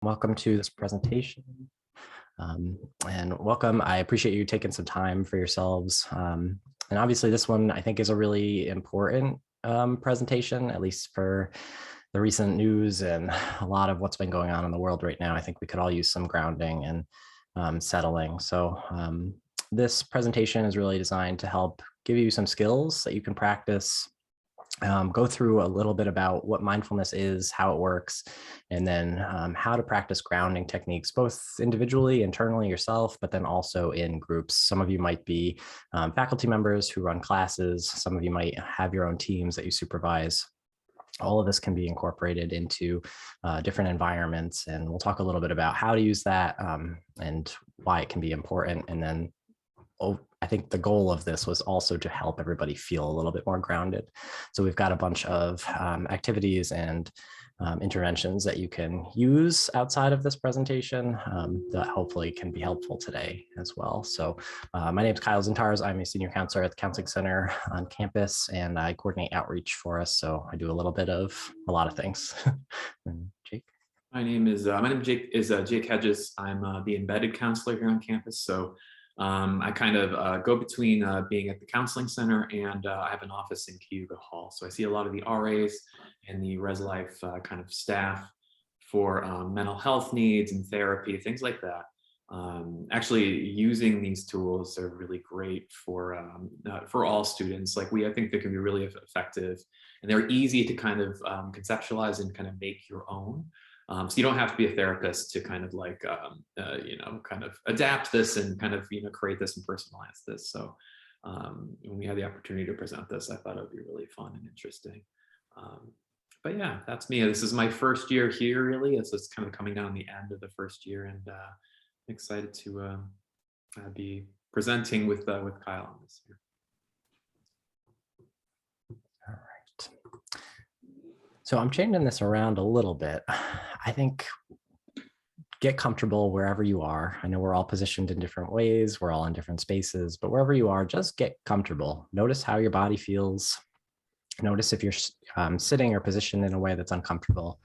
Welcome to this presentation. And welcome. I appreciate you taking some time for yourselves. And obviously this one I think is a really important presentation, at least for the recent news and a lot of what's been going on in the world right now. I think we could all use some grounding and settling. So this presentation is really designed to help give you some skills that you can practice, go through a little bit about what mindfulness is, how it works, and then how to practice grounding techniques, both individually, internally yourself, but then also in groups. Some of you might be faculty members who run classes. Some of you might have your own teams that you supervise. All of this can be incorporated into different environments. And we'll talk a little bit about how to use that and why it can be important. And then I think the goal of this was also to help everybody feel a little bit more grounded. So we've got a bunch of activities and interventions that you can use outside of this presentation that hopefully can be helpful today as well. So my name is Kyle Zintars. I'm a senior counselor at the Counseling Center on campus, and I coordinate outreach for us. So I do a lot of things. Jake? My name is Jake Hedges. I'm the embedded counselor here on campus. So I kind of go between being at the counseling center and I have an office in Cayuga Hall. So I see a lot of the RAs and the Res Life kind of staff for mental health needs and therapy, things like that. Actually, using these tools are really great for all students. Like I think they can be really effective, and they're easy to kind of conceptualize and kind of make your own. So you don't have to be a therapist to kind of like, kind of adapt this and kind of, create this and personalize this. So when we had the opportunity to present this, I thought it would be really fun and interesting. But yeah, that's me. This is my first year here, really. It's kind of coming down the end of the first year, and I'm excited to be presenting with Kyle on this year. All right. So I'm changing this around a little bit. I think get comfortable wherever you are. I know we're all positioned in different ways. We're all in different spaces, but wherever you are, just get comfortable. Notice how your body feels. Notice if you're sitting or positioned in a way that's uncomfortable.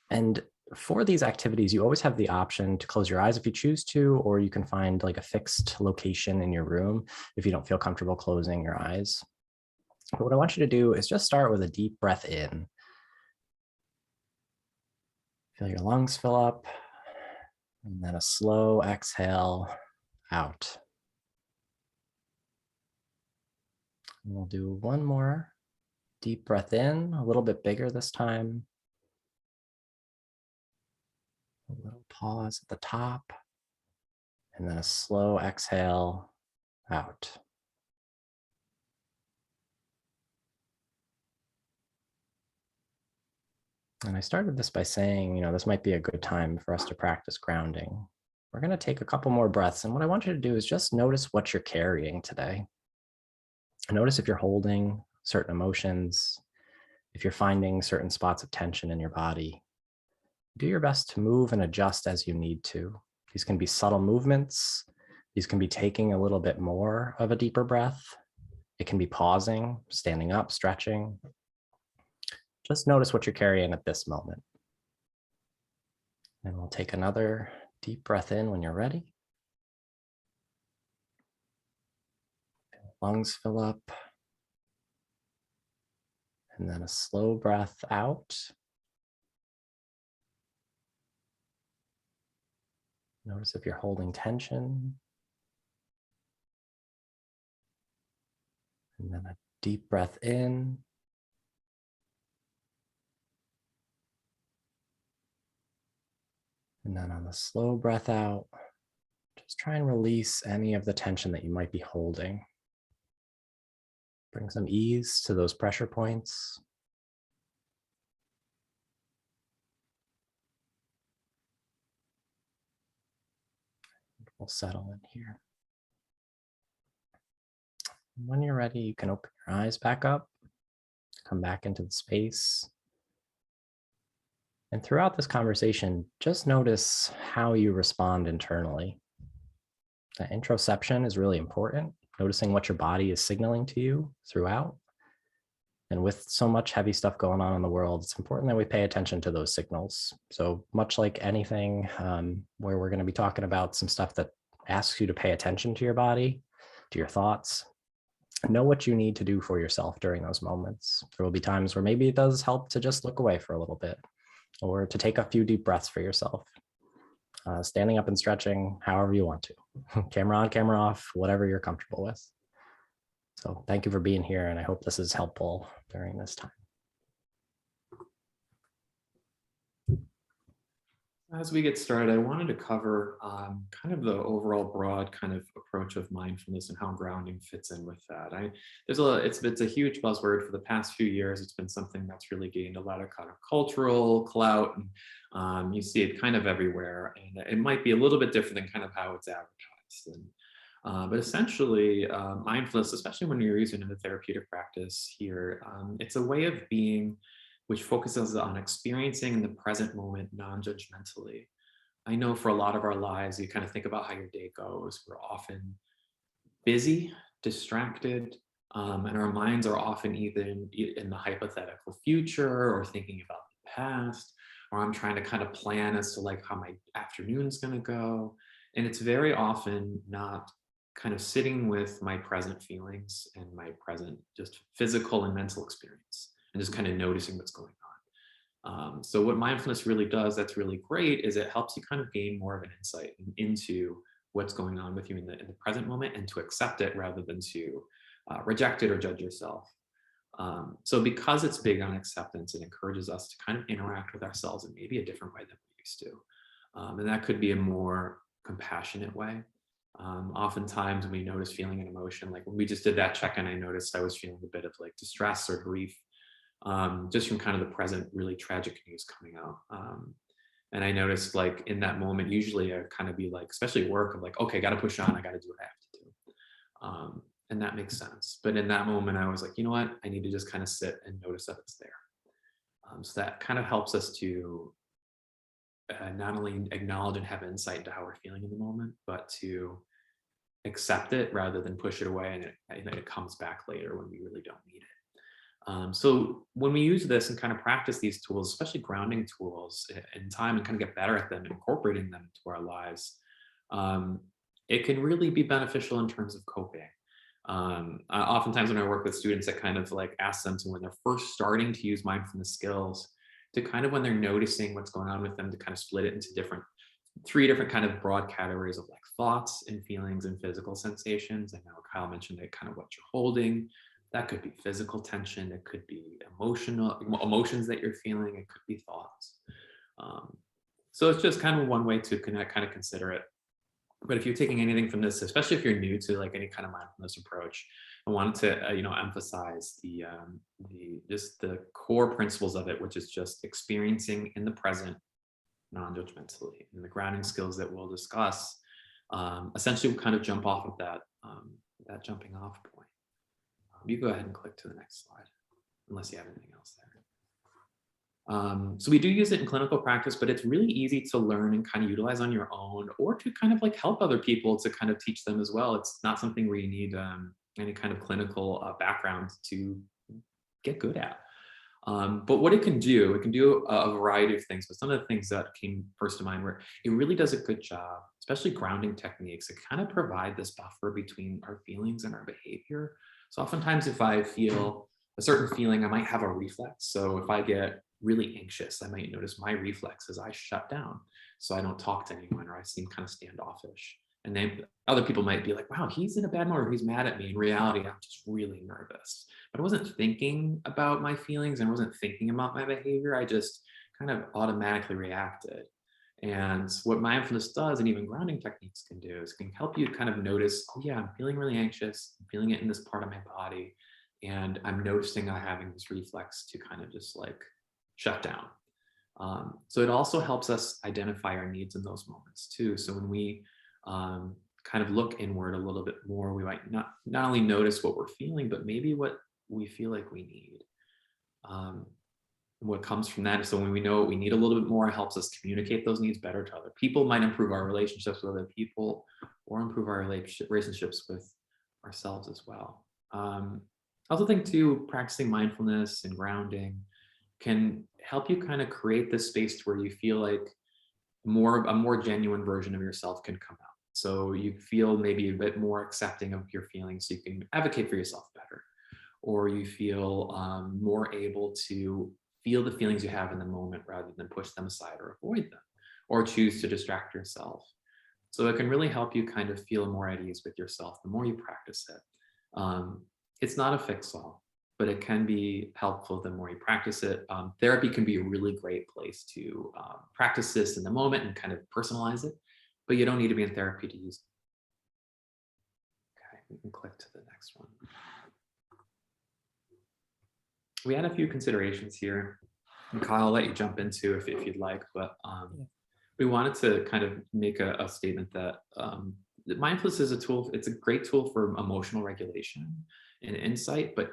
And for these activities, you always have the option to close your eyes if you choose to, or you can find like a fixed location in your room if you don't feel comfortable closing your eyes. But what I want you to do is just start with a deep breath in. Feel your lungs fill up, and then a slow exhale out. And we'll do one more deep breath in, a little bit bigger this time. A little pause at the top, and then a slow exhale out. And I started this by saying, this might be a good time for us to practice grounding. We're going to take a couple more breaths. And what I want you to do is just notice what you're carrying today. Notice if you're holding certain emotions, if you're finding certain spots of tension in your body. Do your best to move and adjust as you need to. These can be subtle movements. These can be taking a little bit more of a deeper breath. It can be pausing, standing up, stretching. Just notice what you're carrying at this moment. And we'll take another deep breath in when you're ready. Lungs fill up. And then a slow breath out. Notice if you're holding tension. And then a deep breath in. And then on the slow breath out, just try and release any of the tension that you might be holding. Bring some ease to those pressure points. We'll settle in here. When you're ready, you can open your eyes back up, come back into the space. And throughout this conversation, just notice how you respond internally. That interoception is really important, noticing what your body is signaling to you throughout. And with so much heavy stuff going on in the world, it's important that we pay attention to those signals. So much like anything, where we're going to be talking about some stuff that asks you to pay attention to your body, to your thoughts, know what you need to do for yourself during those moments. There will be times where maybe it does help to just look away for a little bit, or to take a few deep breaths for yourself. Standing up and stretching, however you want to. Camera on, camera off, whatever you're comfortable with. So thank you for being here, and I hope this is helpful during this time. As we get started, I wanted to cover kind of the overall broad kind of approach of mindfulness and how grounding fits in with that. It's a huge buzzword for the past few years. It's been something that's really gained a lot of kind of cultural clout, and you see it kind of everywhere. And it might be a little bit different than kind of how it's advertised. But essentially, mindfulness, especially when you're using it in a therapeutic practice here, it's a way of being which focuses on experiencing in the present moment non-judgmentally. I know for a lot of our lives, you kind of think about how your day goes. We're often busy, distracted, and our minds are often either in the hypothetical future or thinking about the past, or I'm trying to kind of plan as to like how my afternoon's going to go. And it's very often not kind of sitting with my present feelings and my present just physical and mental experience, and just kind of noticing what's going on. So what mindfulness really does that's really great is it helps you kind of gain more of an insight into what's going on with you in the present moment, and to accept it rather than to reject it or judge yourself. So because it's big on acceptance, it encourages us to kind of interact with ourselves in maybe a different way than we used to. And that could be a more compassionate way. Oftentimes we notice feeling an emotion, like when we just did that check-in, I noticed I was feeling a bit of like distress or grief, just from kind of the present really tragic news coming out. And I noticed like in that moment, usually I kind of be like, especially at work, I'm like, okay, got to push on. I got to do what I have to do. And that makes sense. But in that moment, I was like, you know what? I need to just kind of sit and notice that it's there. So that kind of helps us to not only acknowledge and have insight into how we're feeling in the moment, but to accept it rather than push it away, and it comes back later when we really don't need it. So when we use this and kind of practice these tools, especially grounding tools in time, and kind of get better at them and incorporating them into our lives, it can really be beneficial in terms of coping. Oftentimes when I work with students, I kind of like ask them to, when they're first starting to use mindfulness skills, to kind of when they're noticing what's going on with them, to kind of split it into three different kind of broad categories of like thoughts and feelings and physical sensations. I know Kyle mentioned that kind of what you're holding. That could be physical tension. It could be emotions that you're feeling. It could be thoughts. So it's just kind of one way to kind of consider it. But if you're taking anything from this, especially if you're new to like any kind of mindfulness approach, I wanted to emphasize just the core principles of it, which is just experiencing in the present non-judgmentally, and the grounding skills that we'll discuss essentially will kind of jump off of that jumping off point. You go ahead and click to the next slide, unless you have anything else there. So we do use it in clinical practice, but it's really easy to learn and kind of utilize on your own, or to kind of like help other people to kind of teach them as well. It's not something where you need any kind of clinical background to get good at. But what it can do a variety of things. But some of the things that came first to mind were it really does a good job, especially grounding techniques, to kind of provide this buffer between our feelings and our behavior. So oftentimes if I feel a certain feeling, I might have a reflex. So if I get really anxious, I might notice my reflex as I shut down, so I don't talk to anyone, or I seem kind of standoffish. And then other people might be like, wow, he's in a bad mood, or he's mad at me. In reality, I'm just really nervous. But I wasn't thinking about my feelings, and I wasn't thinking about my behavior. I just kind of automatically reacted. And what mindfulness does, and even grounding techniques can do, is can help you kind of notice, oh yeah, I'm feeling really anxious. I'm feeling it in this part of my body. And I'm noticing I'm having this reflex to kind of just like shut down. So it also helps us identify our needs in those moments too. So when we kind of look inward a little bit more, we might not only notice what we're feeling, but maybe what we feel like we need. What comes from that. So when we know what we need a little bit more, it helps us communicate those needs better to other people, might improve our relationships with other people, or improve our relationships with ourselves as well. I also think too, practicing mindfulness and grounding can help you kind of create this space where you feel like a more genuine version of yourself can come out. So you feel maybe a bit more accepting of your feelings, so you can advocate for yourself better, or you feel more able to feel the feelings you have in the moment rather than push them aside or avoid them, or choose to distract yourself. So it can really help you kind of feel more at ease with yourself the more you practice it. Um, it's not a fix all, but it can be helpful the more you practice it. Therapy can be a really great place to practice this in the moment and kind of personalize it, but you don't need to be in therapy to use it. Okay, we can click to the next one. We had a few considerations here, and Kyle, I'll let you jump into if you'd like, but we wanted to kind of make a statement that mindfulness is a tool. It's a great tool for emotional regulation and insight, but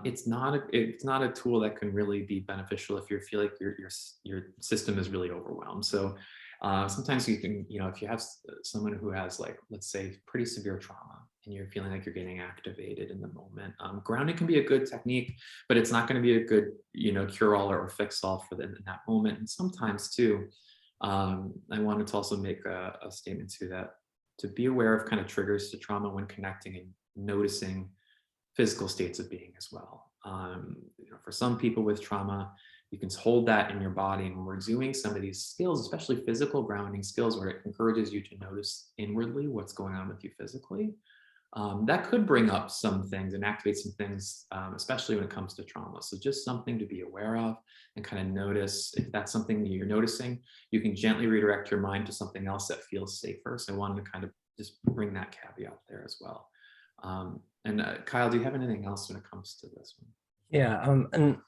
it's not a tool that can really be beneficial if you feel like your system is really overwhelmed. So sometimes you can, if you have someone who has, like, let's say, pretty severe trauma and you're feeling like you're getting activated in the moment, grounding can be a good technique, but it's not going to be a good, cure all or fix all for in that moment. And sometimes too, I wanted to also make a statement too, that to be aware of kind of triggers to trauma when connecting and noticing physical states of being as well. For some people with trauma, you can hold that in your body, and when we're doing some of these skills, especially physical grounding skills, where it encourages you to notice inwardly what's going on with you physically, that could bring up some things and activate some things, especially when it comes to trauma. So just something to be aware of and kind of notice. If that's something that you're noticing, you can gently redirect your mind to something else that feels safer. So I wanted to kind of just bring that caveat there as well. And Kyle, do you have anything else when it comes to this one? Yeah, and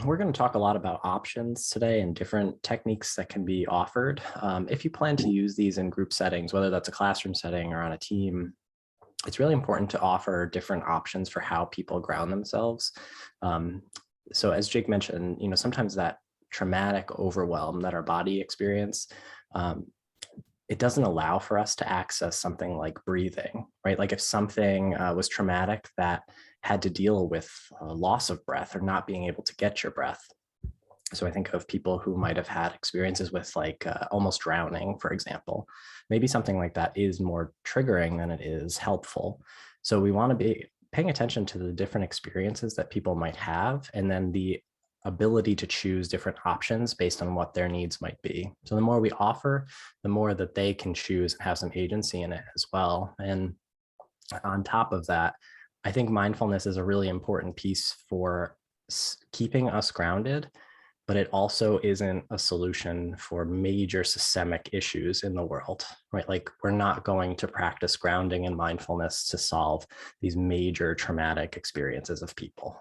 we're going to talk a lot about options today and different techniques that can be offered. If you plan to use these in group settings, whether that's a classroom setting or on a team, it's really important to offer different options for how people ground themselves. So as Jake mentioned, sometimes that traumatic overwhelm that our body experience, it doesn't allow for us to access something like breathing, right? Like if something was traumatic that had to deal with loss of breath or not being able to get your breath. So I think of people who might have had experiences with like almost drowning, for example. Maybe something like that is more triggering than it is helpful. So we want to be paying attention to the different experiences that people might have, and then the ability to choose different options based on what their needs might be. So the more we offer, the more that they can choose and have some agency in it as well. And on top of that, I think mindfulness is a really important piece for keeping us grounded, but it also isn't a solution for major systemic issues in the world, right? Like we're not going to practice grounding and mindfulness to solve these major traumatic experiences of people.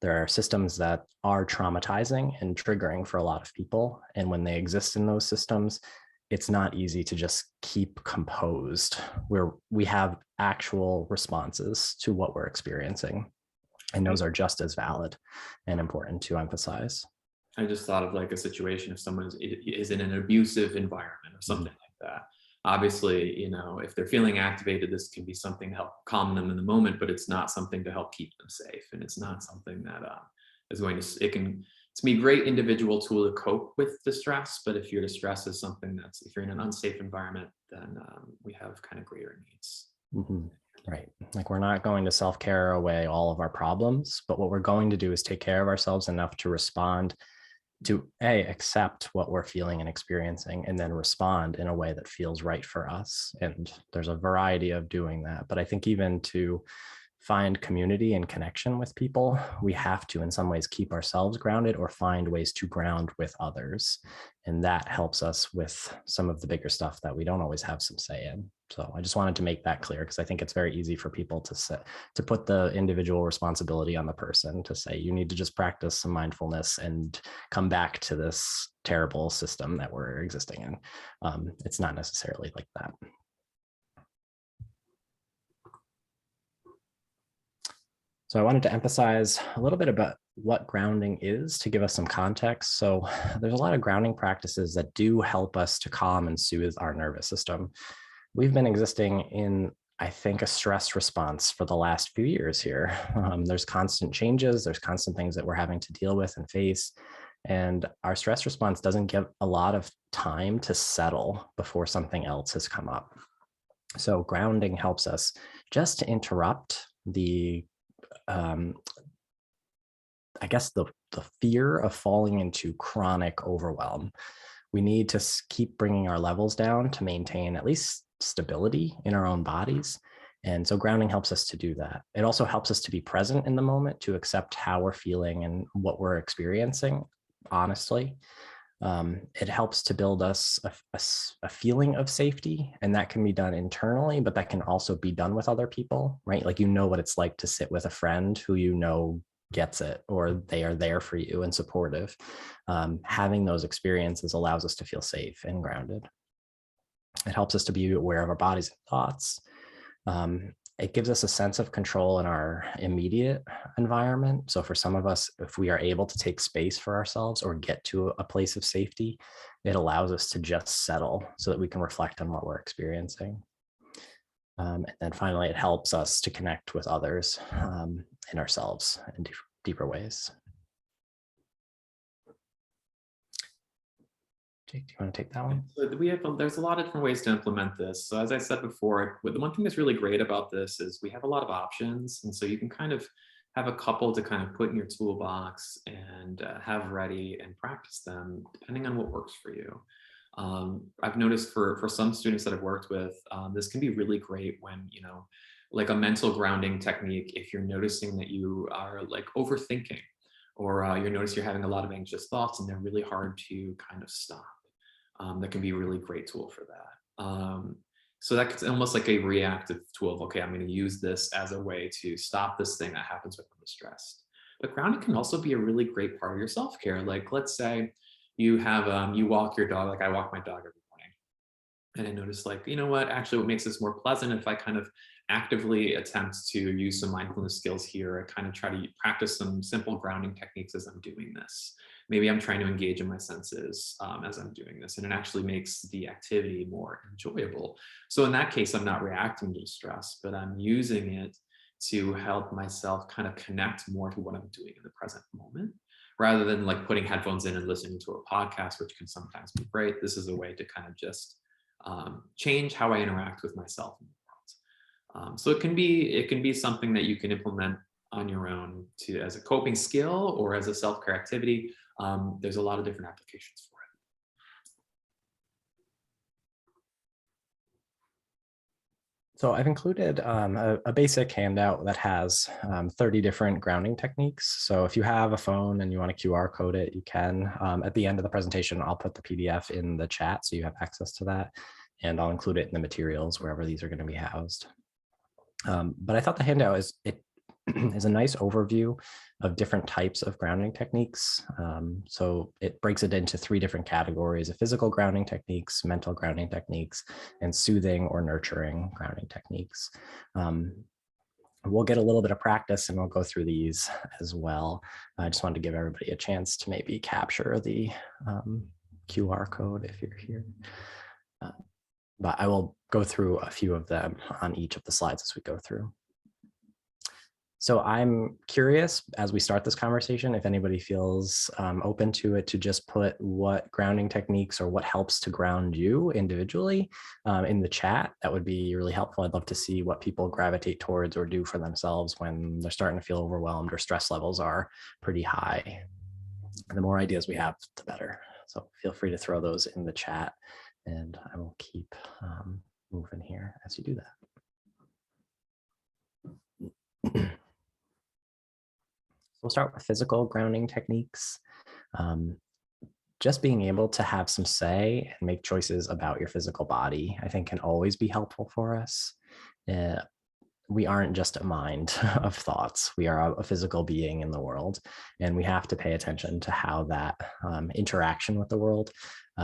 There are systems that are traumatizing and triggering for a lot of people. And when they exist in those systems, it's not easy to just keep composed where we have actual responses to what we're experiencing. And those are just as valid and important to emphasize. I just thought of like a situation if someone is in an abusive environment or something like that. Obviously, if they're feeling activated, this can be something to help calm them in the moment, but it's not something to help keep them safe. And it's not something that is going to, it's be a great individual tool to cope with distress. But if your distress is something if you're in an unsafe environment, then we have kind of greater needs. Mm-hmm. Right. Like we're not going to self-care away all of our problems, but what we're going to do is take care of ourselves enough to respond to accept what we're feeling and experiencing, and then respond in a way that feels right for us. And there's a variety of doing that. But I think even to find community and connection with people, we have to, in some ways, keep ourselves grounded or find ways to ground with others. And that helps us with some of the bigger stuff that we don't always have some say in. So I just wanted to make that clear, because I think it's very easy for people to put the individual responsibility on the person to say, you need to just practice some mindfulness and come back to this terrible system that we're existing in. It's not necessarily like that. So I wanted to emphasize a little bit about what grounding is to give us some context. So there's a lot of grounding practices that do help us to calm and soothe our nervous system. We've been existing in I think, a stress response for the last few years here. There's constant changes, there's constant things that we're having to deal with and face. And our stress response doesn't give a lot of time to settle before something else has come up. So grounding helps us just to interrupt the, I guess, the fear of falling into chronic overwhelm. We need to keep bringing our levels down to maintain at least stability in our own bodies. And so grounding helps us to do that. It also helps us to be present in the moment, to accept how we're feeling and what we're experiencing, honestly. It helps to build us a feeling of safety, and that can be done internally, but that can also be done with other people, right? Like, you know what it's like to sit with a friend who you know gets it, or they are there for you and supportive. Having those experiences allows us to feel safe and grounded. It helps us to be aware of our bodies and thoughts. It gives us a sense of control in our immediate environment. So for some of us, if we are able to take space for ourselves or get to a place of safety, it allows us to just settle so that we can reflect on what we're experiencing. And then finally, it helps us to connect with others and ourselves in deeper ways. Jake, do you want to take that one? So there's a lot of different ways to implement this. So as I said before, the one thing that's really great about this is we have a lot of options. And so you can kind of have a couple to kind of put in your toolbox and have ready and practice them depending on what works for you. I've noticed for some students that I've worked with, this can be really great when, like a mental grounding technique, if you're noticing that you are like overthinking, or you notice you're having a lot of anxious thoughts and they're really hard to kind of stop. That can be a really great tool for that. So that's almost like a reactive tool of, okay, I'm going to use this as a way to stop this thing that happens when I'm stressed. But grounding can also be a really great part of your self-care. Like, let's say you walk your dog, like I walk my dog every morning. And I noticed, like, you know what, actually what makes this more pleasant if I kind of actively attempt to use some mindfulness skills here. I kind of try to practice some simple grounding techniques as I'm doing this. Maybe I'm trying to engage in my senses as I'm doing this, and it actually makes the activity more enjoyable. So in that case, I'm not reacting to stress, but I'm using it to help myself kind of connect more to what I'm doing in the present moment, rather than like putting headphones in and listening to a podcast, which can sometimes be great. This is a way to kind of just change how I interact with myself in the world. So it can be something that you can implement on your own as a coping skill or as a self-care activity. There's a lot of different applications for it. So I've included a basic handout that has 30 different grounding techniques. So if you have a phone and you want to QR code it, you can. At the end of the presentation, I'll put the PDF in the chat so you have access to that. And I'll include it in the materials wherever these are going to be housed. But I thought the handout is a nice overview of different types of grounding techniques. So it breaks it into 3 different categories: of physical grounding techniques, mental grounding techniques, and soothing or nurturing grounding techniques. We'll get a little bit of practice and we'll go through these as well. I just wanted to give everybody a chance to maybe capture the QR code if you're here. But I will go through a few of them on each of the slides as we go through. So I'm curious, as we start this conversation, if anybody feels open to it, to just put what grounding techniques or what helps to ground you individually in the chat. That would be really helpful. I'd love to see what people gravitate towards or do for themselves when they're starting to feel overwhelmed or stress levels are pretty high. And the more ideas we have, the better. So feel free to throw those in the chat, and I will keep moving here as you do that. We'll start with physical grounding techniques. Just being able to have some say and make choices about your physical body, I think, can always be helpful for us. We aren't just a mind of thoughts. We are a physical being in the world, and we have to pay attention to how that interaction with the world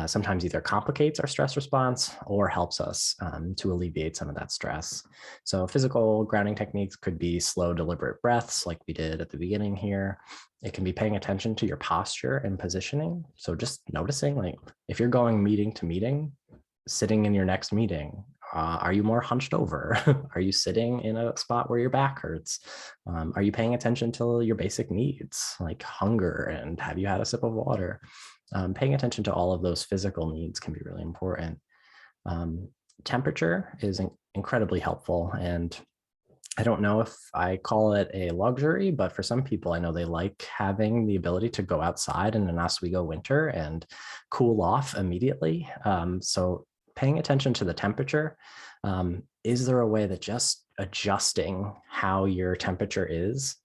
sometimes either complicates our stress response or helps us to alleviate some of that stress. So physical grounding techniques could be slow, deliberate breaths like we did at the beginning here. It can be paying attention to your posture and positioning. So just noticing, like, if you're going meeting to meeting, sitting in your next meeting, Are you more hunched over? Are you sitting in a spot where your back hurts? Are you paying attention to your basic needs like hunger and have you had a sip of water? Paying attention to all of those physical needs can be really important. Um, Temperature is incredibly helpful. And I don't know if I call it a luxury, but for some people, I know they like having the ability to go outside in an Oswego winter and cool off immediately. So paying attention to the temperature, is there a way that just adjusting how your temperature is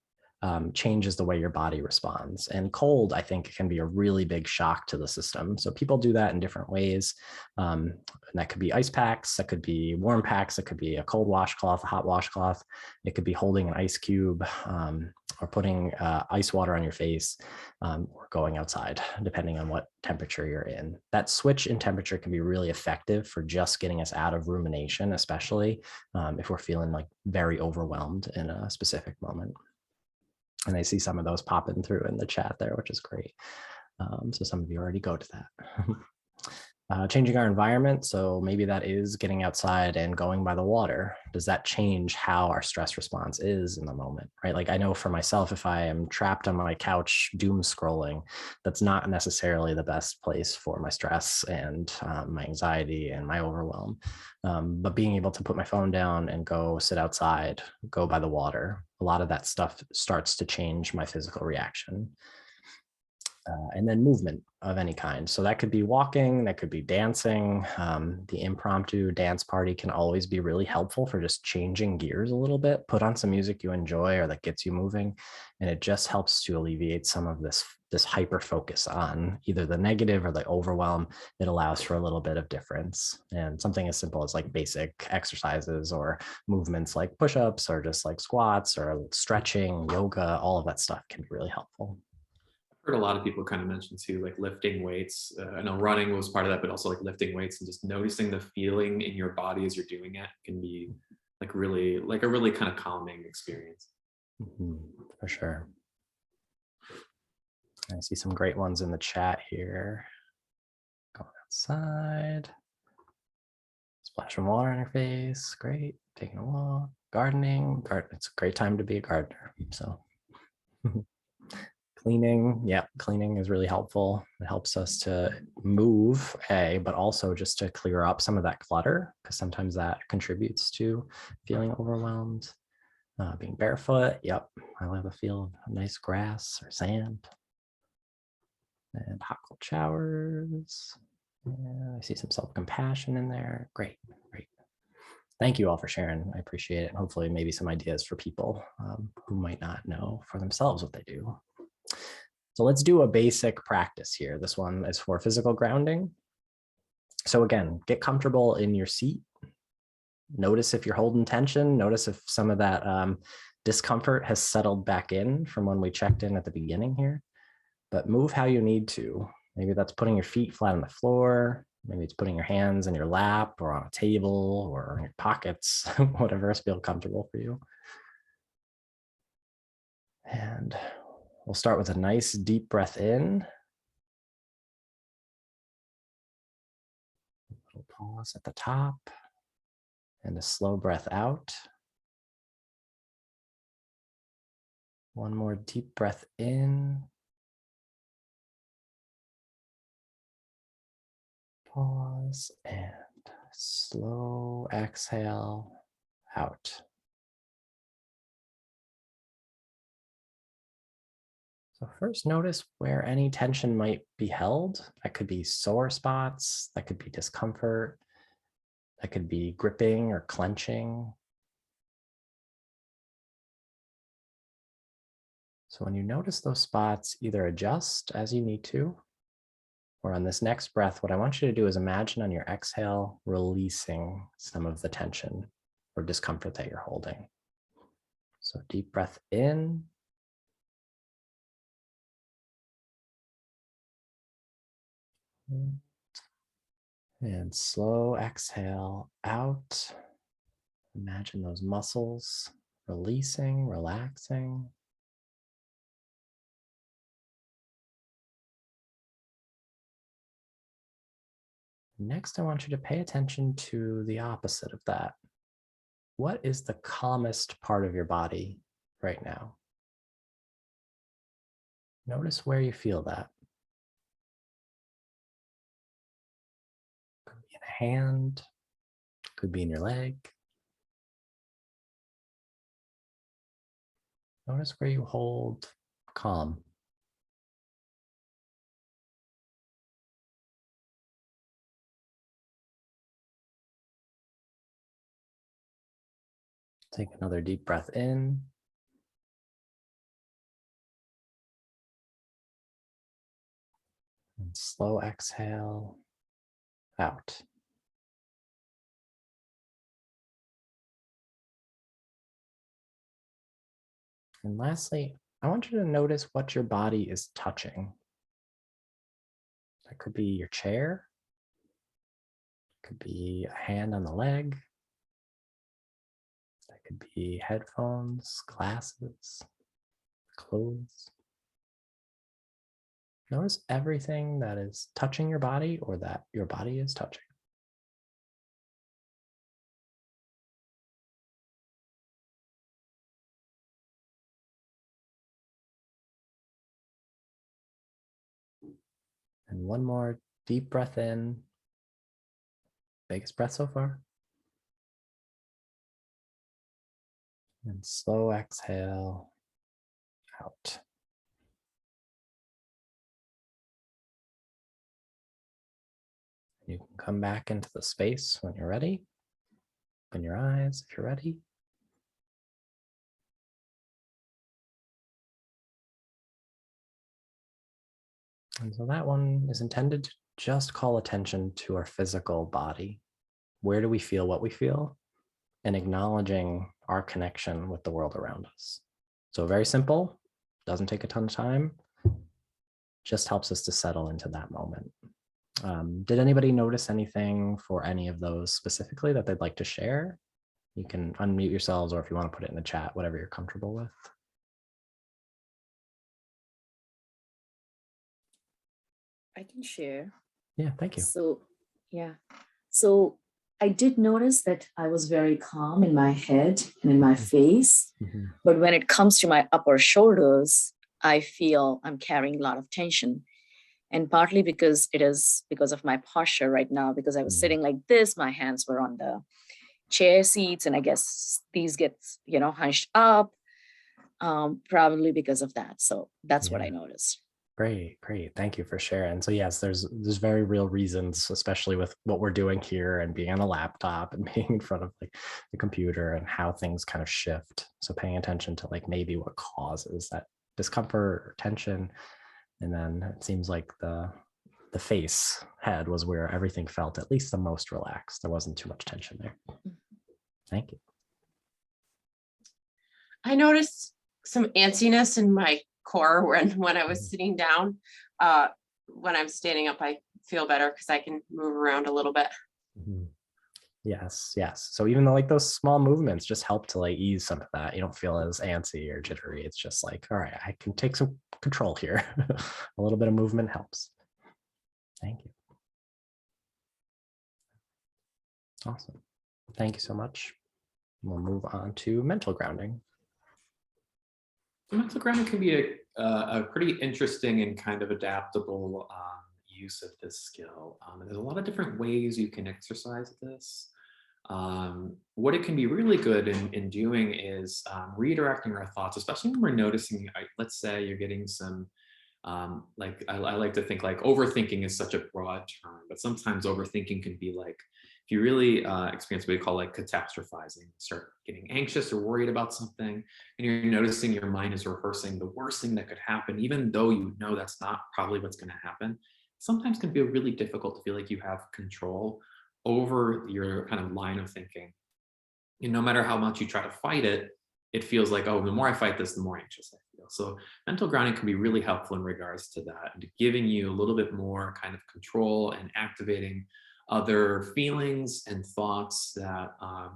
changes the way your body responds? And cold, I think, can be a really big shock to the system. So people do that in different ways. And that could be ice packs, that could be warm packs, it could be a cold washcloth, a hot washcloth. It could be holding an ice cube or putting ice water on your face or going outside, depending on what temperature you're in. That switch in temperature can be really effective for just getting us out of rumination, especially if we're feeling like very overwhelmed in a specific moment. And I see some of those popping through in the chat there, which is great. So some of you already go to that. Changing our environment. So maybe that is getting outside and going by the water. Does that change how our stress response is in the moment, right? Like I know for myself, if I am trapped on my couch doom scrolling, that's not necessarily the best place for my stress and my anxiety and my overwhelm. But being able to put my phone down and go sit outside, go by the water, a lot of that stuff starts to change my physical reaction. And then movement of any kind. So that could be walking, that could be dancing. The impromptu dance party can always be really helpful for just changing gears a little bit. Put on some music you enjoy or that gets you moving. And it just helps to alleviate some of this hyper focus on either the negative or the overwhelm. It allows for a little bit of difference. And something as simple as like basic exercises or movements like push-ups or just like squats or stretching, yoga, all of that stuff can be really helpful. Heard a lot of people kind of mention too, like lifting weights. I know running was part of that, but also like lifting weights and just noticing the feeling in your body as you're doing it can be like a really kind of calming experience. For sure. I see some great ones in the chat here. Going outside, splashing water on your face, great. Taking a walk, gardening. It's a great time to be a gardener. So cleaning, yeah, cleaning is really helpful. It helps us to move, but also just to clear up some of that clutter, because sometimes that contributes to feeling overwhelmed. Being barefoot, yep, I love the feel of nice grass or sand. And hot cold showers. Yeah, I see some self-compassion in there. Great, great. Thank you all for sharing. I appreciate it. And hopefully maybe some ideas for people who might not know for themselves what they do. So let's do a basic practice here. This one is for physical grounding. So again, get comfortable in your seat. Notice if you're holding tension. Notice if some of that discomfort has settled back in from when we checked in at the beginning here. But move how you need to. Maybe that's putting your feet flat on the floor. Maybe it's putting your hands in your lap or on a table or in your pockets, whatever feels comfortable for you. And we'll start with a nice deep breath in. A little pause at the top and a slow breath out. One more deep breath in. Pause and slow exhale out. So first notice where any tension might be held. That could be sore spots, that could be discomfort, that could be gripping or clenching. So when you notice those spots, either adjust as you need to, or on this next breath, what I want you to do is imagine on your exhale, releasing some of the tension or discomfort that you're holding. So deep breath in. And slow exhale out. Imagine those muscles releasing, relaxing. Next, I want you to pay attention to the opposite of that. What is the calmest part of your body right now? Notice where you feel that. Could be in a hand, could be in your leg. Notice where you hold calm. Take another deep breath in. And slow exhale out. And lastly, I want you to notice what your body is touching. That could be your chair, could be a hand on the leg, that could be headphones, glasses, clothes. Notice everything that is touching your body or that your body is touching. And one more deep breath in. Biggest breath so far. And slow exhale out. You can come back into the space when you're ready. Open your eyes if you're ready. And so that one is intended to just call attention to our physical body. Where do we feel what we feel? And acknowledging our connection with the world around us. So very simple, doesn't take a ton of time, just helps us to settle into that moment. Did anybody notice anything for any of those specifically that they'd like to share? You can unmute yourselves, or if you want to put it in the chat, whatever you're comfortable with. I can share. Yeah, thank you. So, yeah. So I did notice that I was very calm in my head and in my face. Mm-hmm. But when it comes to my upper shoulders, I feel I'm carrying a lot of tension. And partly because it is because of my posture right now, because I was sitting like this, my hands were on the chair seats, and I guess these get, hunched up, probably because of that. So that's what I noticed. Great. Thank you for sharing. So yes, there's very real reasons, especially with what we're doing here and being on a laptop and being in front of like the computer and how things kind of shift. So paying attention to like maybe what causes that discomfort or tension. And then it seems like the face head was where everything felt at least the most relaxed. There wasn't too much tension there. Thank you. I noticed some antsiness in my core when I was sitting down. When I'm standing up, I feel better because I can move around a little bit. Mm-hmm. Yes. So even though like those small movements just help to like ease some of that, you don't feel as antsy or jittery. It's just like, all right, I can take some control here. A little bit of movement helps. Thank you. Awesome. Thank you so much. We'll move on to mental grounding. Mental grounding can be a pretty interesting and kind of adaptable use of this skill. And there's a lot of different ways you can exercise this. What it can be really good in doing is redirecting our thoughts, especially when we're noticing, let's say you're getting some, like I like to think like overthinking is such a broad term, but sometimes overthinking can be like, if you really experience what we call like catastrophizing, start getting anxious or worried about something, and you're noticing your mind is rehearsing the worst thing that could happen, even though you know that's not probably what's going to happen, sometimes can be really difficult to feel like you have control over your kind of line of thinking. And no matter how much you try to fight it, it feels like, oh, the more I fight this, the more anxious I feel. So mental grounding can be really helpful in regards to that, and giving you a little bit more kind of control and activating other feelings and thoughts that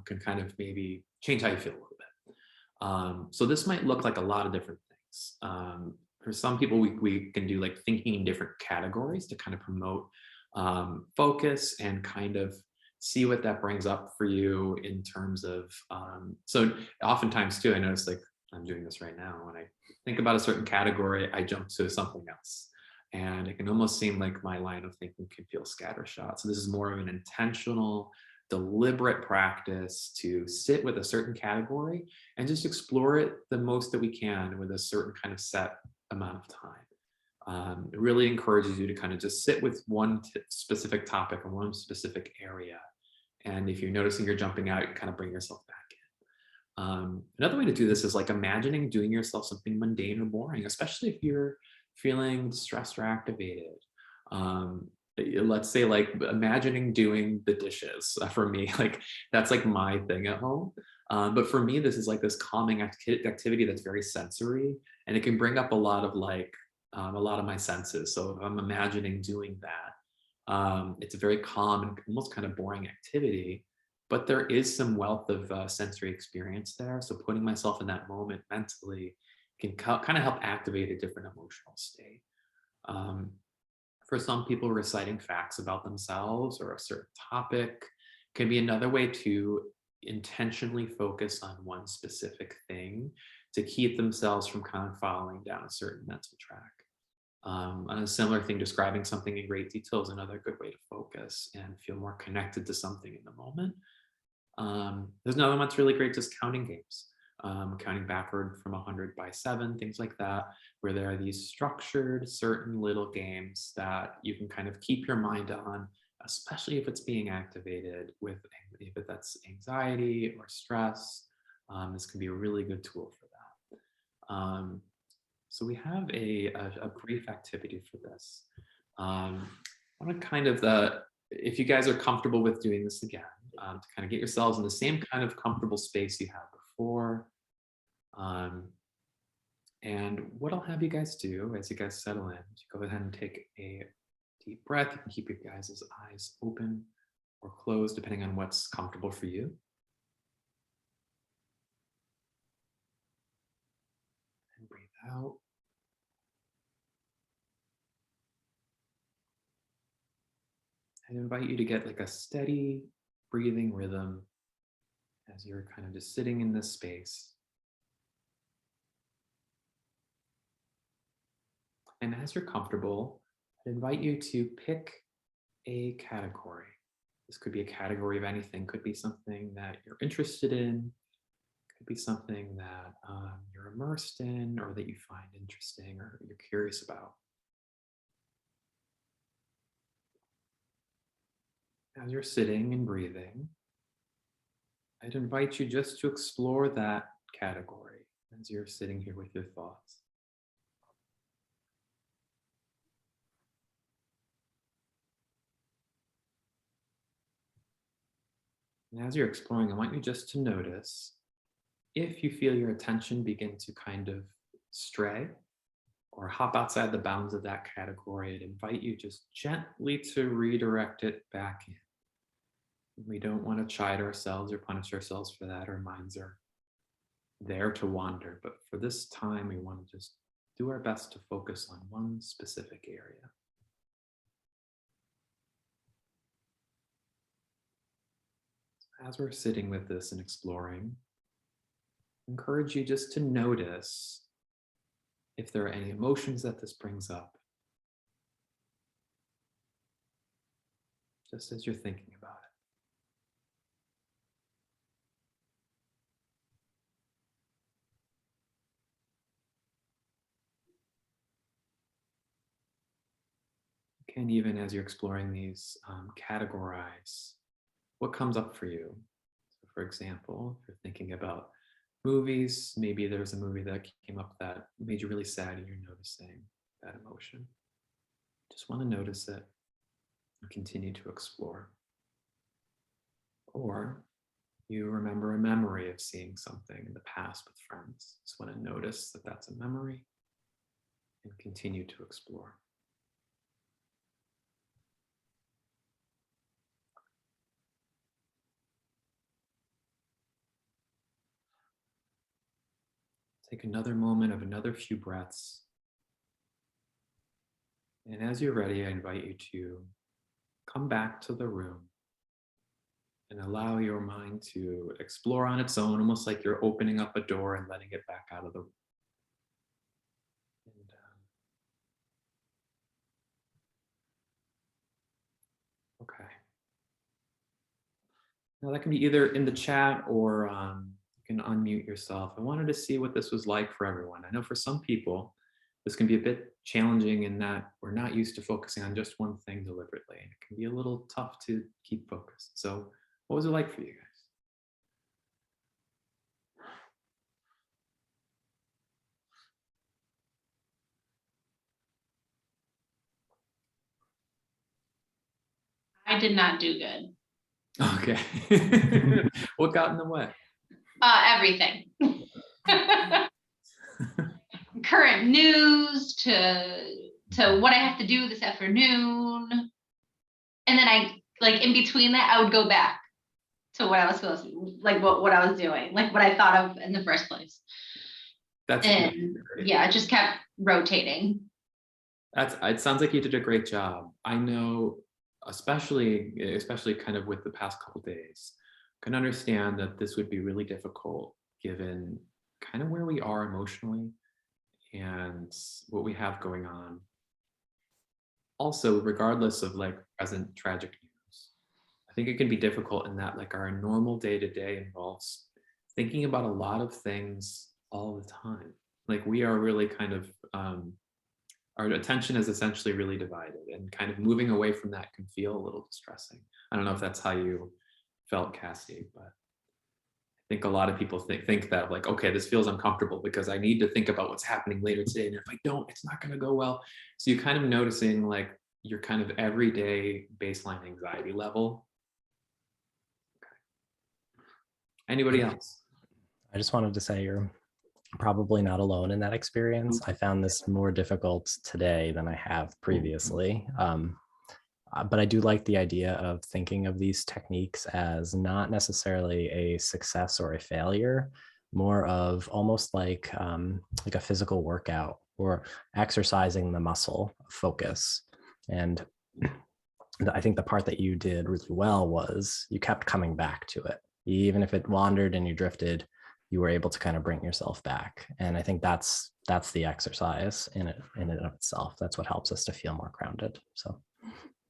can kind of maybe change how you feel a little bit. So this might look like a lot of different things. For some people, we can do like thinking in different categories to kind of promote focus and kind of see what that brings up for you in terms of, so oftentimes too, I notice like I'm doing this right now. When I think about a certain category, I jump to something else. And it can almost seem like my line of thinking can feel scattershot. So this is more of an intentional, deliberate practice to sit with a certain category and just explore it the most that we can with a certain kind of set amount of time. It really encourages you to kind of just sit with one specific topic or one specific area. And if you're noticing you're jumping out, you kind of bring yourself back in. Another way to do this is like imagining doing yourself something mundane or boring, especially if you're feeling stressed or activated. Let's say like imagining doing the dishes. For me, like that's like my thing at home. But for me, this is like this calming activity that's very sensory, and it can bring up a lot of like a lot of my senses. So if I'm imagining doing that, it's a very calm and almost kind of boring activity, but there is some wealth of sensory experience there. So putting myself in that moment mentally can kind of help activate a different emotional state. For some people, reciting facts about themselves or a certain topic can be another way to intentionally focus on one specific thing to keep themselves from kind of following down a certain mental track. And a similar thing, describing something in great detail is another good way to focus and feel more connected to something in the moment. There's another one that's really great, just counting games. Counting backward from 100 by 7, things like that, where there are these structured certain little games that you can kind of keep your mind on, especially if it's being activated with, if that's anxiety or stress. This can be a really good tool for that. So we have a brief activity for this. I want to kind of, if you guys are comfortable with doing this again, to kind of get yourselves in the same kind of comfortable space you had before. And what I'll have you guys do as you guys settle in, go ahead and take a deep breath. You can keep your guys' eyes open or closed, depending on what's comfortable for you. And breathe out. I invite you to get like a steady breathing rhythm as you're kind of just sitting in this space. And as you're comfortable, I invite you to pick a category. This could be a category of anything, could be something that you're interested in, could be something that you're immersed in or that you find interesting or you're curious about. As you're sitting and breathing, I'd invite you just to explore that category as you're sitting here with your thoughts. And as you're exploring, I want you just to notice if you feel your attention begin to kind of stray or hop outside the bounds of that category, I'd invite you just gently to redirect it back in. We don't want to chide ourselves or punish ourselves for that. Our minds are there to wander, but for this time, we want to just do our best to focus on one specific area. As we're sitting with this and exploring, I encourage you just to notice if there are any emotions that this brings up, just as you're thinking about it. You can, even as you're exploring these, categorize what comes up for you. So for example, if you're thinking about movies, maybe there's a movie that came up that made you really sad and you're noticing that emotion. Just want to notice it and continue to explore. Or you remember a memory of seeing something in the past with friends. Just want to notice that that's a memory and continue to explore. Take another moment of another few breaths. And as you're ready, I invite you to come back to the room and allow your mind to explore on its own, almost like you're opening up a door and letting it back out of the room. And, okay. Now that can be either in the chat or you can unmute yourself. I wanted to see what this was like for everyone. I know for some people, this can be a bit challenging in that we're not used to focusing on just one thing deliberately. And it can be a little tough to keep focused. So what was it like for you guys? I did not do good. Okay. What got in the way? Everything. Current news to what I have to do this afternoon. And then I, like, in between that, I would go back to what I was supposed to, like what I was doing, like what I thought of in the first place. That's And yeah, it just kept rotating. it sounds like you did a great job. I know, especially kind of with the past couple days, can understand that this would be really difficult given kind of where we are emotionally and what we have going on. Also, regardless of like present tragic news, I think it can be difficult in that like our normal day-to-day involves thinking about a lot of things all the time. Like we are really kind of, our attention is essentially really divided, and kind of moving away from that can feel a little distressing. I don't know if that's how you felt, Cassie, but I think a lot of people think that like, okay, this feels uncomfortable because I need to think about what's happening later today. And if I don't, it's not going to go well. So you're kind of noticing like your kind of everyday baseline anxiety level. Okay. Anybody else? I just wanted to say you're probably not alone in that experience. I found this more difficult today than I have previously. But I do like the idea of thinking of these techniques as not necessarily a success or a failure, more of almost like a physical workout or exercising the muscle of focus. And I think the part that you did really well was you kept coming back to it. Even if it wandered and you drifted, you were able to kind of bring yourself back. And I think that's the exercise in and of itself. That's what helps us to feel more grounded. So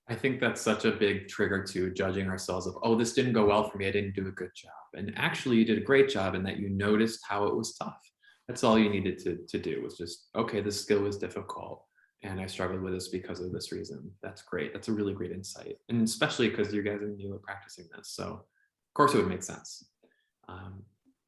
I think that's such a big trigger to judging ourselves of, oh, this didn't go well for me. I didn't do a good job. And actually you did a great job in that you noticed how it was tough. That's all you needed to do was just, okay, this skill was difficult and I struggled with this because of this reason. That's great. That's a really great insight. And especially because you guys are new at practicing this. So of course it would make sense.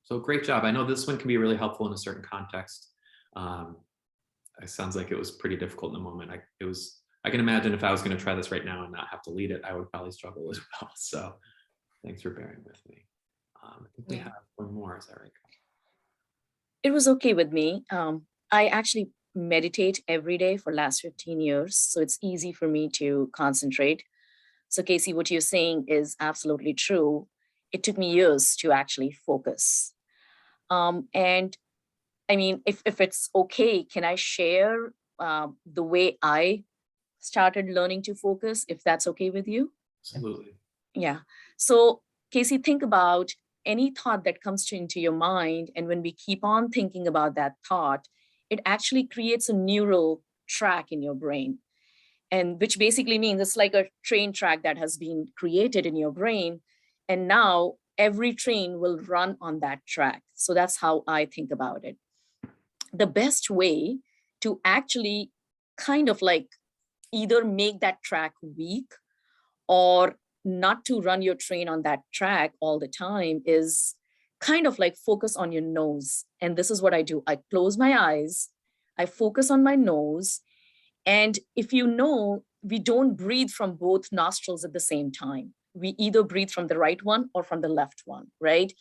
So great job. I know this one can be really helpful in a certain context. It sounds like it was pretty difficult in the moment. I can imagine if I was going to try this right now and not have to lead it, I would probably struggle as well. So thanks for bearing with me. I think we have one more. Is that right? It was okay with me. I actually meditate every day for last 15 years. So it's easy for me to concentrate. So Casey, what you're saying is absolutely true. It took me years to actually focus. And I mean, if it's okay, can I share the way I started learning to focus, if that's okay with you? Absolutely. Yeah. So Casey, think about any thought that comes into your mind. And when we keep on thinking about that thought, it actually creates a neural track in your brain. And which basically means it's like a train track that has been created in your brain. And now every train will run on that track. So that's how I think about it. The best way to actually kind of like either make that track weak or not to run your train on that track all the time is kind of like focus on your nose. And this is what I do. I close my eyes, I focus on my nose. And if you know, we don't breathe from both nostrils at the same time. We either breathe from the right one or from the left one, right?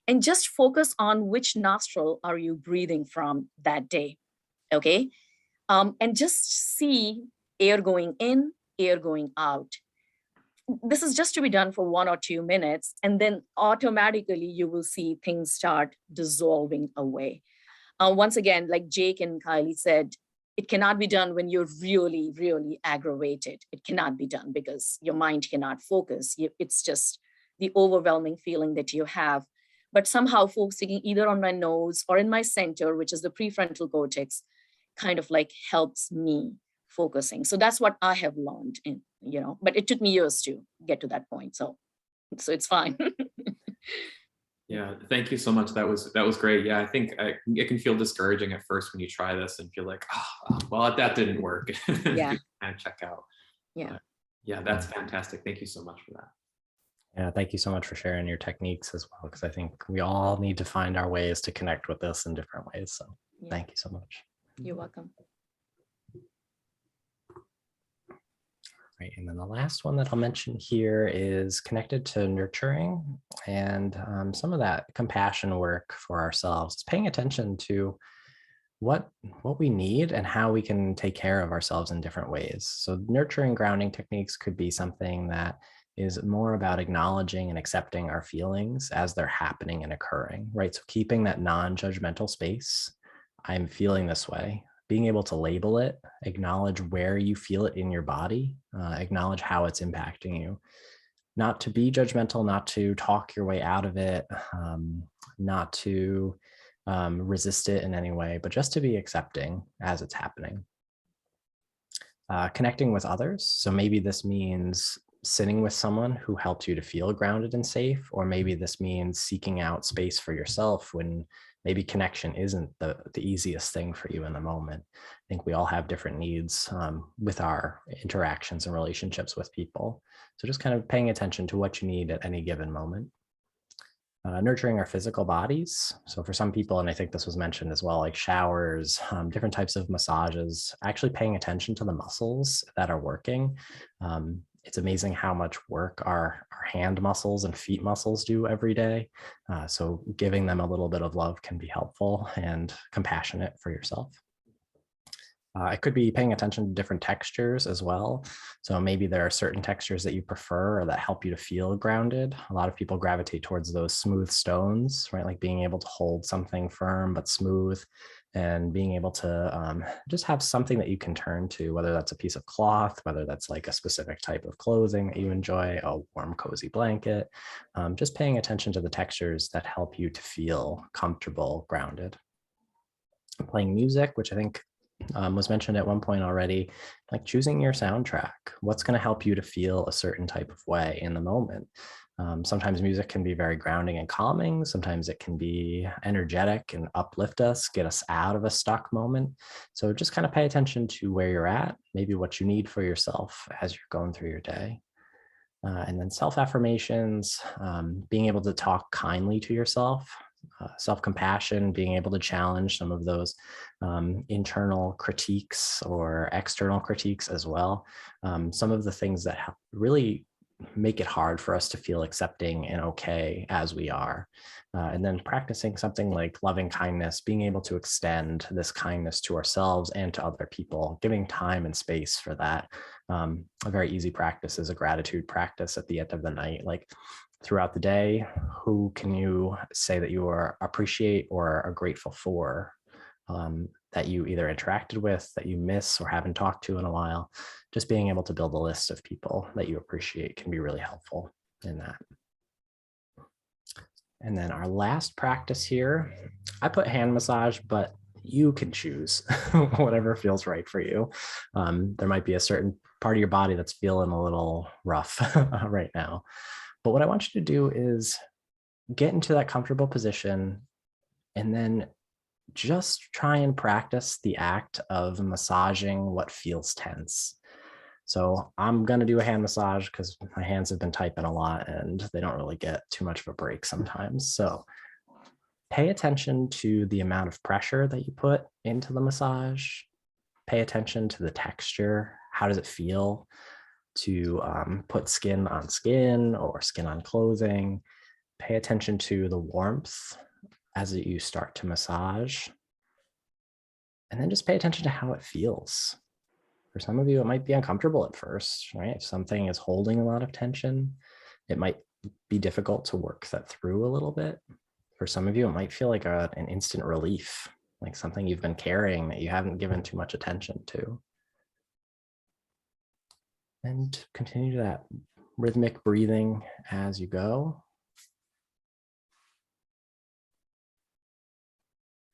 And just focus on which nostril are you breathing from that day, okay? And just see air going in, air going out. This is just to be done for 1 or 2 minutes, and then automatically you will see things start dissolving away. Once again, like Jake and Kylie said, it cannot be done when you're really, really aggravated. It cannot be done because your mind cannot focus. It's just the overwhelming feeling that you have. But somehow focusing either on my nose or in my center, which is the prefrontal cortex, kind of like helps me focusing. So that's what I have learned, but it took me years to get to that point. So it's fine. Yeah, thank you so much. That was great. Yeah, I think it can feel discouraging at first when you try this and feel like, oh, well, that didn't work. Yeah. Kind of check out. Yeah. Yeah, that's fantastic. Thank you so much for that. Yeah, thank you so much for sharing your techniques as well, because I think we all need to find our ways to connect with this in different ways. So thank you so much. You're welcome. Right, and then the last one that I'll mention here is connected to nurturing and some of that compassion work for ourselves, paying attention to what we need and how we can take care of ourselves in different ways. So nurturing grounding techniques could be something that is more about acknowledging and accepting our feelings as they're happening and occurring, right? So keeping that non-judgmental space. I'm feeling this way. Being able to label it, acknowledge where you feel it in your body, acknowledge how it's impacting you. Not to be judgmental, not to talk your way out of it, not to resist it in any way, but just to be accepting as it's happening. Connecting with others. So maybe this means sitting with someone who helps you to feel grounded and safe, or maybe this means seeking out space for yourself when maybe connection isn't the easiest thing for you in the moment. I think we all have different needs with our interactions and relationships with people. So just kind of paying attention to what you need at any given moment. Nurturing our physical bodies. So for some people, and I think this was mentioned as well, like showers, different types of massages, actually paying attention to the muscles that are working. It's amazing how much work our hand muscles and feet muscles do every day. So giving them a little bit of love can be helpful and compassionate for yourself. It could be paying attention to different textures as well. So maybe there are certain textures that you prefer or that help you to feel grounded. A lot of people gravitate towards those smooth stones, right? Like being able to hold something firm but smooth, and being able to just have something that you can turn to, whether that's a piece of cloth, whether that's like a specific type of clothing that you enjoy, a warm, cozy blanket, just paying attention to the textures that help you to feel comfortable, grounded. Playing music, which I think was mentioned at one point already, like choosing your soundtrack. What's going to help you to feel a certain type of way in the moment? Sometimes music can be very grounding and calming. Sometimes it can be energetic and uplift us, get us out of a stuck moment. So just kind of pay attention to where you're at, maybe what you need for yourself as you're going through your day. And then self-affirmations, being able to talk kindly to yourself. Self-compassion, being able to challenge some of those internal critiques or external critiques as well. Some of the things that really make it hard for us to feel accepting and okay as we are. And then practicing something like loving kindness, being able to extend this kindness to ourselves and to other people, giving time and space for that. A very easy practice is a gratitude practice at the end of the night. Like throughout the day, who can you say that you appreciate or are grateful for, that you either interacted with, that you miss or haven't talked to in a while? Just being able to build a list of people that you appreciate can be really helpful in that. And then our last practice here, I put hand massage, but you can choose whatever feels right for you. There might be a certain part of your body that's feeling a little rough right now. But what I want you to do is get into that comfortable position and then just try and practice the act of massaging what feels tense. So I'm going to do a hand massage because my hands have been typing a lot and they don't really get too much of a break sometimes. So pay attention to the amount of pressure that you put into the massage. Pay attention to the texture. How does it feel to put skin on skin or skin on clothing? Pay attention to the warmth as you start to massage. And then just pay attention to how it feels. For some of you, it might be uncomfortable at first, right? If something is holding a lot of tension, it might be difficult to work that through a little bit. For some of you, it might feel like an instant relief. like something you've been carrying that you haven't given too much attention to. And continue that rhythmic breathing as you go.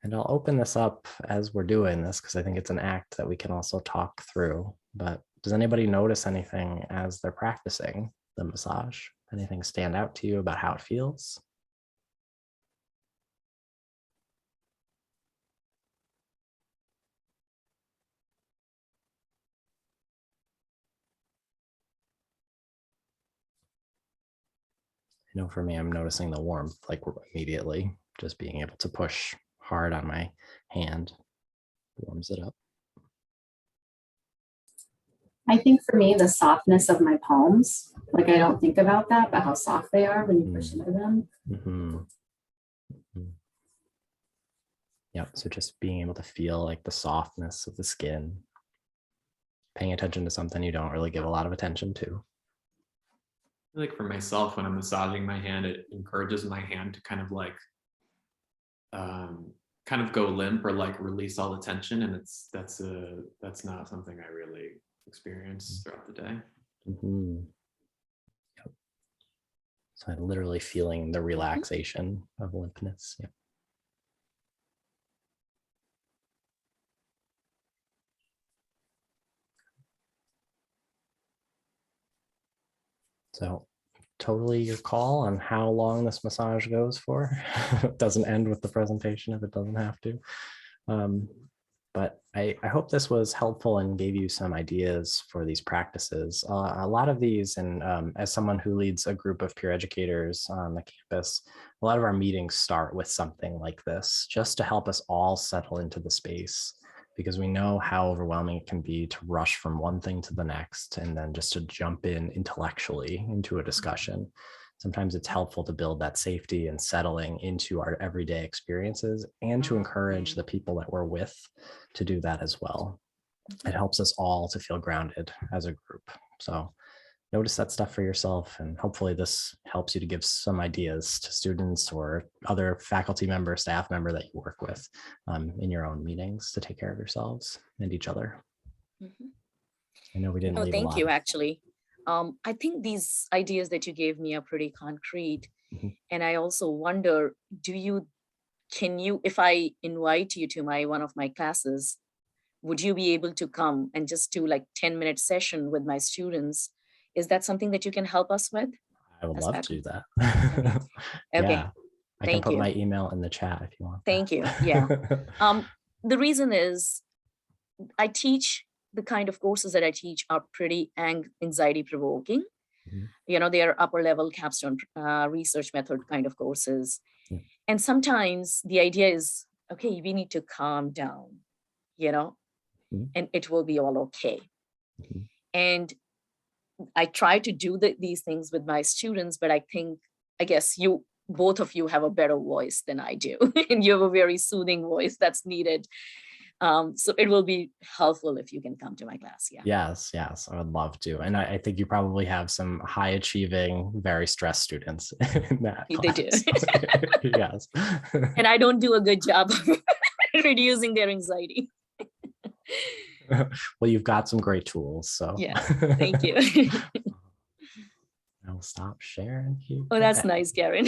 And I'll open this up as we're doing this because I think it's an act that we can also talk through. But does anybody notice anything as they're practicing the massage? Anything stand out to you about how it feels? I know for me, I'm noticing the warmth like immediately, just being able to push hard on my hand warms it up. I think for me, the softness of my palms, like I don't think about that, but how soft they are when you push into them. Yep, so just being able to feel like the softness of the skin, paying attention to something you don't really give a lot of attention to. Like for myself, when I'm massaging my hand, it encourages my hand to kind of like kind of go limp or like release all the tension, and that's not something I really experience throughout the day. Yep. So I'm literally feeling the relaxation of limpness. Yep. So totally your call on how long this massage goes for. It doesn't end with the presentation if it doesn't have to. But I hope this was helpful and gave you some ideas for these practices. A lot of these, and as someone who leads a group of peer educators on the campus, a lot of our meetings start with something like this, just to help us all settle into the space, because we know how overwhelming it can be to rush from one thing to the next and then just to jump in intellectually into a discussion. Sometimes it's helpful to build that safety and settling into our everyday experiences and to encourage the people that we're with to do that as well. It helps us all to feel grounded as a group. So notice that stuff for yourself, and hopefully this helps you to give some ideas to students or other faculty member, staff member that you work with in your own meetings to take care of yourselves and each other. I know we didn't leave a lot. Thank you, actually. I think these ideas that you gave me are pretty concrete. And I also wonder, can you, if I invite you to one of my classes, would you be able to come and just do like 10-minute session with my students? Is that something that you can help us with? I would love to do that. Okay. Yeah, I can put my email in the chat if you want. Thank you. Yeah. The reason is I teach, the kind of courses that I teach are pretty anxiety provoking. You know, they are upper level capstone research method kind of courses. And sometimes the idea is, okay, we need to calm down, you know, and it will be all okay. And I try to do these things with my students, but I guess both of you have a better voice than I do, and you have a very soothing voice that's needed. So it will be helpful if you can come to my class. Yeah. Yes, I would love to. And I think you probably have some high achieving, very stressed students in that They do. Yes. And I don't do a good job of reducing their anxiety. Well, you've got some great tools. So yeah, thank you. I'll stop sharing here. Oh, that's nice, Karen.